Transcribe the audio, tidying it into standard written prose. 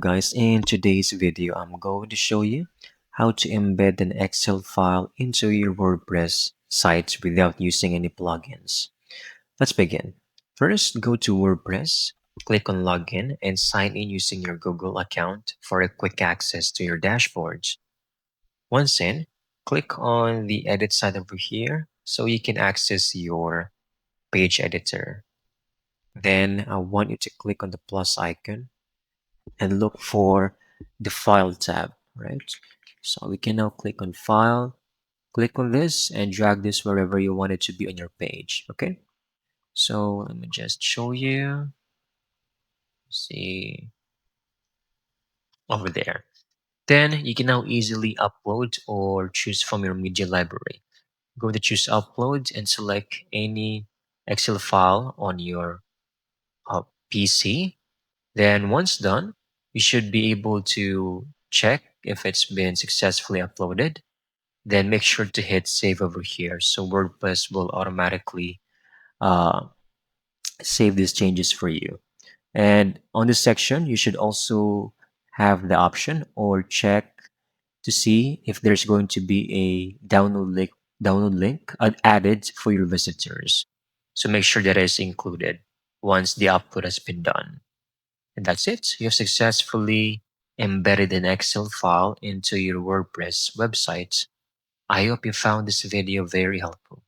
Guys, in today's video, I'm going to show you how to embed an Excel file into your WordPress site without using any plugins. Let's begin. First, go to WordPress, click on Login, and sign in using your Google account for a quick access to your dashboards. Once in, click on the Edit side over here so you can access your page editor. Then I want you to click on the plus icon and look for the File tab, right? So we can now click on File, click on this, and drag this wherever you want it to be on your page, okay? So let me just show you. See over there. Then you can now easily upload or choose from your media library. Go to choose upload and select any Excel file on your PC. Then once done, you should be able to check if it's been successfully uploaded. Then make sure to hit save over here so WordPress will automatically uh, save these changes for you. And on this section, you should also have the option or check to see if there's going to be a download link added for your visitors. So make sure that is included once the upload has been done. And that's it. You have successfully embedded an Excel file into your WordPress website. I hope you found this video very helpful.